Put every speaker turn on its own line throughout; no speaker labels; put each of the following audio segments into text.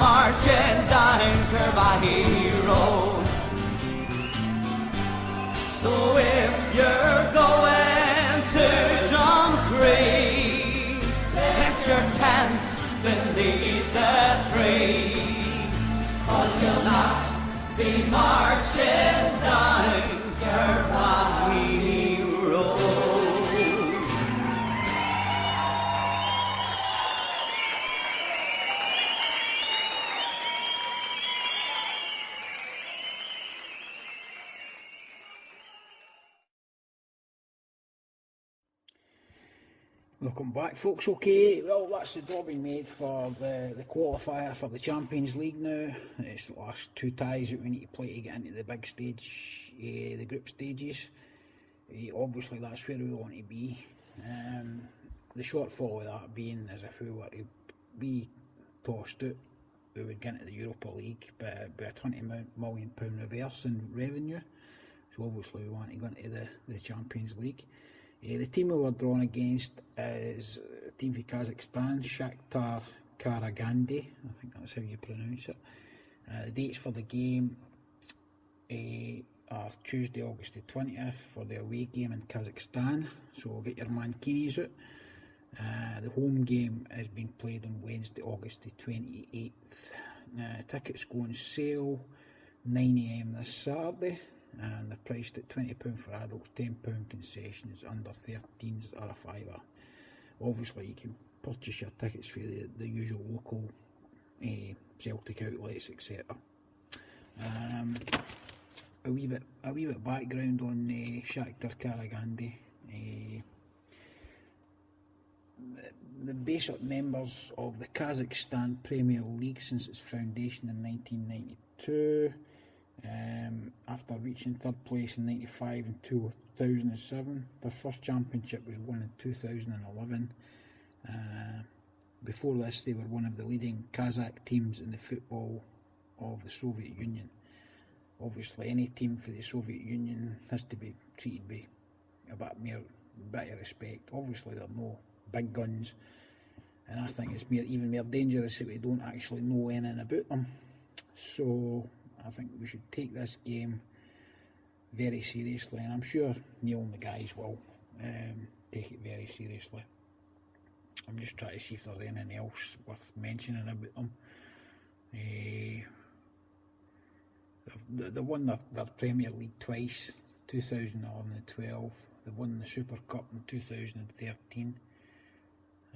marching down Kirby Road. So if you're going to Drumcree, let your tents beneath the tree, 'cause you'll not be marching down Kirby Road.
Welcome back, folks. Okay, well, that's the draw being made for the qualifier for the Champions League now. It's the last two ties that we need to play to get into the big stage, the group stages. Obviously, that's where we want to be. The shortfall of that being is if we were to be tossed out, we would get into the Europa League, but it'd be a £20 million reverse in revenue. So obviously we want to go into the Champions League. The team we were drawn against is a team from Kazakhstan, Shakhtar Karaganda, I think that's how you pronounce it. The dates for the game are Tuesday, August the 20th for the away game in Kazakhstan, so get your mankinis out. The home game is being played on Wednesday, August the 28th. Tickets go on sale 9 AM this Saturday, and they're priced at £20 for adults, £10 concessions, under 13s are a fiver. Obviously you can purchase your tickets through the usual local Celtic outlets, etc. A wee bit background on Shakhtar Karaganda. The basic members of the Kazakhstan Premier League since its foundation in 1992. After reaching third place in 95 and 2007, their first championship was won in 2011. Before this, they were one of the leading Kazakh teams in the football of the Soviet Union. Obviously, any team for the Soviet Union has to be treated with a bit of respect. Obviously, they're no big guns, and I think it's even more dangerous if we don't actually know anything about them. So I think we should take this game very seriously, and I'm sure Neil and the guys will take it very seriously. I'm just trying to see if there's anything else worth mentioning about them. They won their Premier League twice, 2011 and 12. They won the Super Cup in 2013,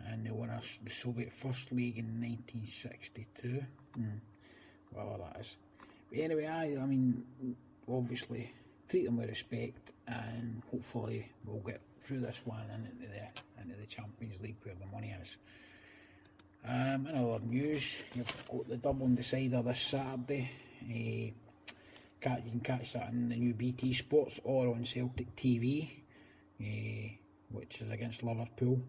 and they won the Soviet First League in 1962. Whatever that is. But anyway, I mean, obviously, treat them with respect, and hopefully we'll get through this one and into the Champions League where the money is. In other news, you've got the Dublin decider this Saturday. You can catch that in the new BT Sports or on Celtic TV, which is against Liverpool.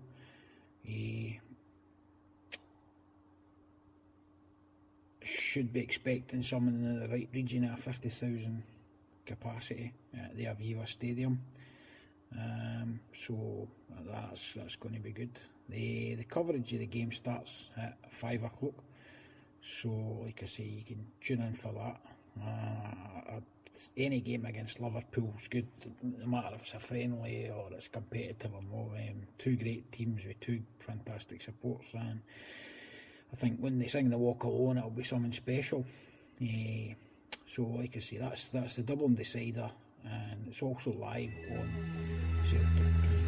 Should be expecting something in the right region of 50,000 capacity at the Aviva Stadium. So that's going to be good. The coverage of the game starts at 5 o'clock, so like I say, you can tune in for that. Any game against Liverpool is good, no matter if it's a friendly or it's competitive or not. Two great teams with two fantastic supports, and I think when they sing the Walk Alone, it'll be something special. So like I say, that's the Dublin decider, and it's also live on Celtic TV.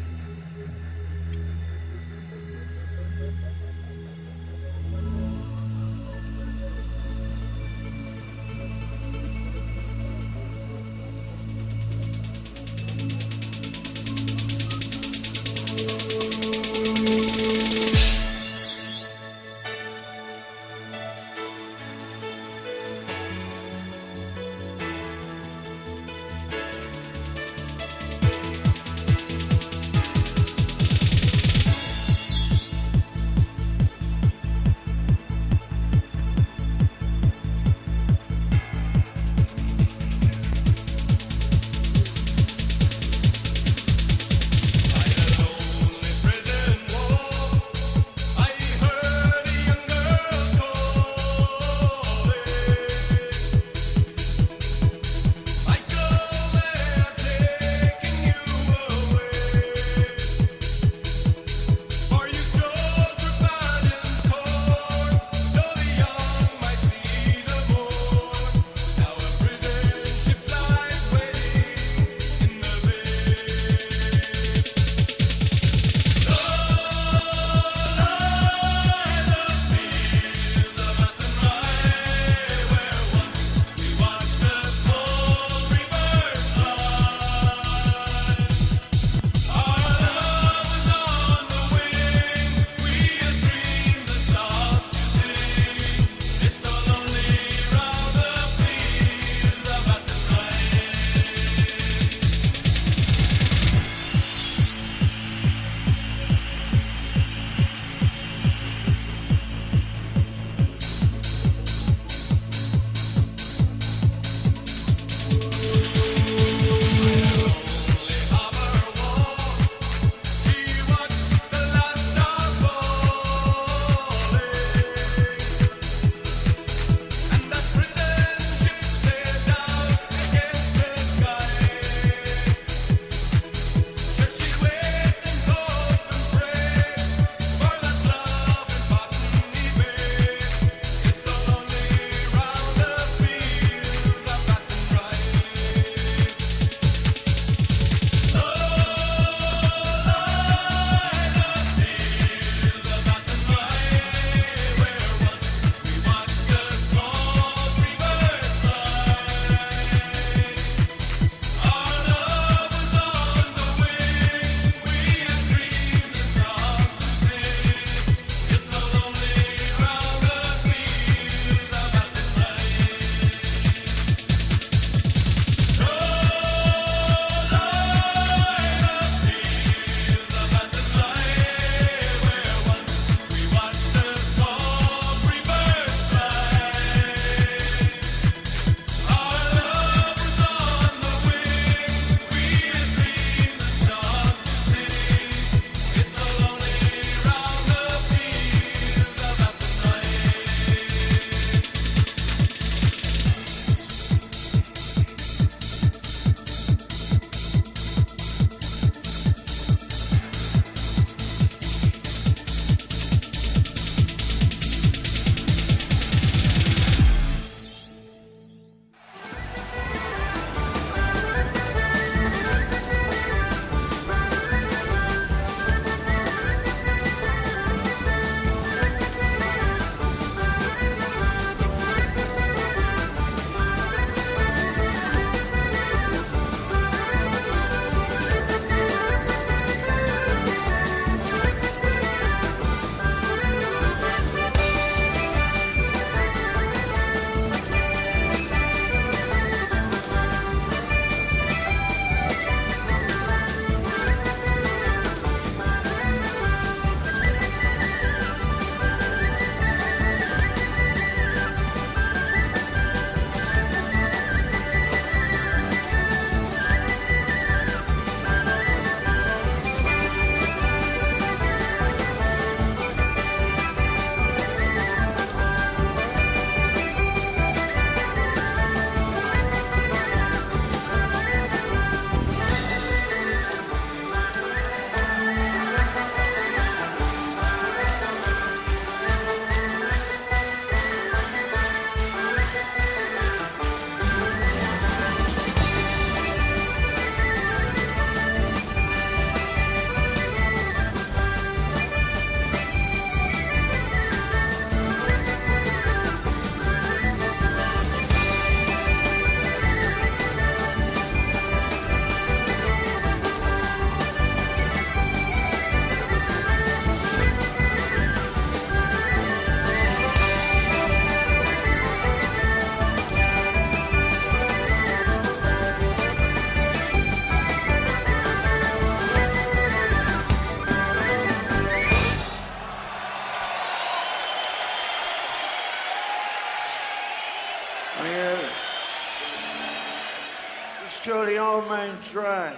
to the old main track.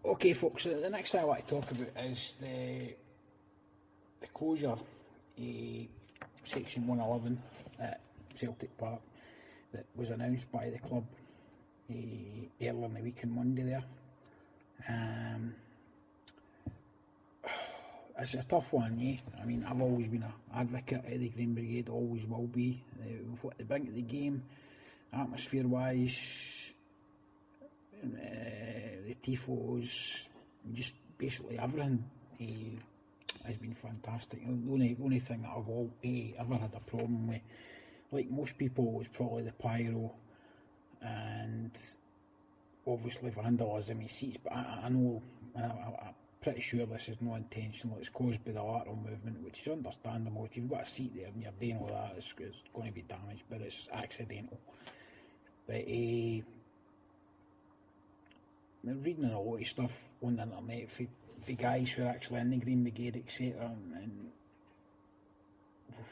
Okay, folks, so the next thing I want to talk about is the closure section 111 at Celtic Park that was announced by the club earlier in the week on Monday there. It's a tough one, eh? I mean, I've always been an advocate of the Green Brigade, always will be. What they bring to the game, atmosphere-wise, the tifos, just basically everything has been fantastic. The only thing that I've ever had a problem with, like most people, was probably the pyro and obviously vandalism in seats, but I know, I'm pretty sure this is not intentional. It's caused by the lateral movement, which is understandable. If you've got a seat there and you're doing all that, it's going to be damaged, but it's accidental. But I'm reading a lot of stuff on the internet for guys who are actually in the Green Brigade, etc., and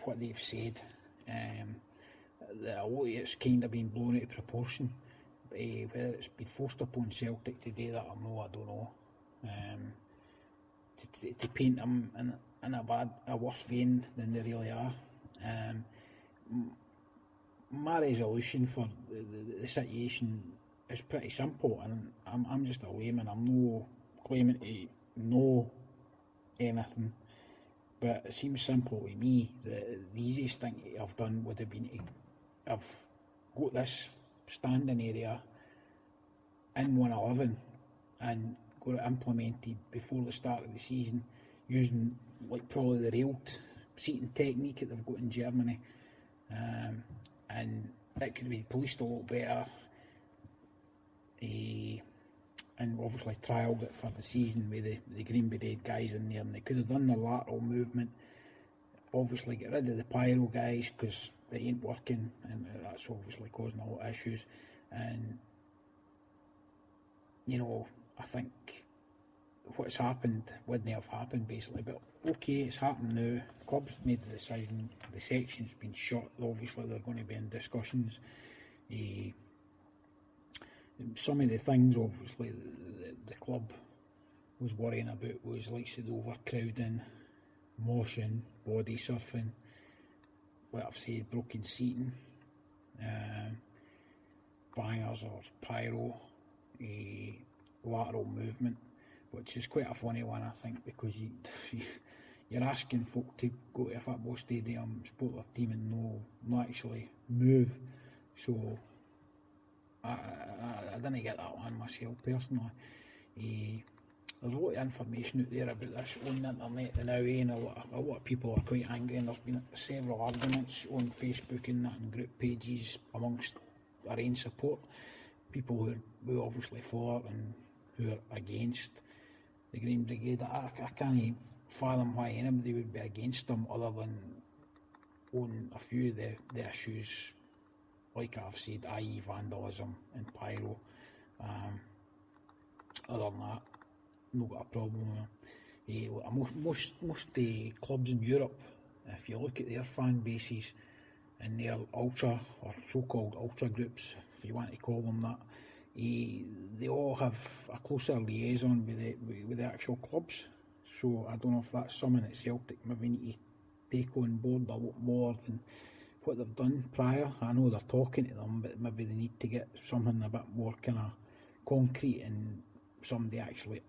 what they've said. A lot of it's kind of been blown out of proportion. Whether it's been forced upon Celtic to do that or no, I don't know. To paint them in a worse vein than they really are. My resolution for the situation is pretty simple, and I'm just a layman. I'm no claiming to know anything, but it seems simple to me that the easiest thing to have done would have been to have got this standing area in 111 and got it implemented before the start of the season, using like probably the railed seating technique that they've got in Germany, and it could be policed a lot better, and obviously trialled it for the season with the Green Brigade guys in there, and they could have done the lateral movement, obviously get rid of the pyro guys because they ain't working, and that's obviously causing a lot of issues. And you know, I think what's happened wouldn't have happened basically, but okay, it's happened now. The club's made the decision, the section's been shut, obviously they're going to be in discussions. Some of the things obviously the club was worrying about was like the overcrowding, moshing, body surfing, like I've said, broken seating, bangers or pyro, lateral movement, which is quite a funny one, I think, because you're asking folk to go to a football stadium, support their team and not actually move. So I didn't get that one myself personally. There's a lot of information out there about this on the internet now, and a lot of people are quite angry, and there's been several arguments on Facebook and that, and group pages amongst our own support, people who are obviously for and who are against the Green Brigade. I can't fathom why anybody would be against them other than on a few of the issues, like I've said, i.e. vandalism and pyro. Other than that, not got a problem with most clubs in Europe, if you look at their fan bases and their ultra or so-called ultra groups, if you want to call them that, they all have a closer liaison with the actual clubs. So I don't know if that's something that Celtic maybe need to take on board a lot more than what they've done prior. I know they're talking to them, but maybe they need to get something a bit more kind of concrete and somebody actually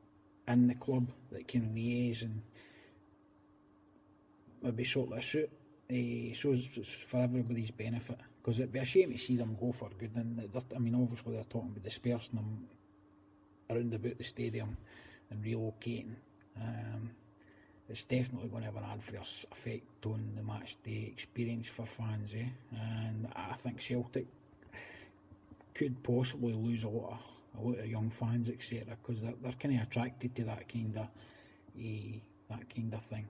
in the club that can liaise and maybe sort this out, so it's for everybody's benefit, because it'd be a shame to see them go for good. And I mean, obviously they're talking about dispersing them around about the stadium and relocating. It's definitely going to have an adverse effect on the match day experience for fans, and I think Celtic could possibly lose a lot of young fans, etc., because they're kind of attracted to that kind of thing.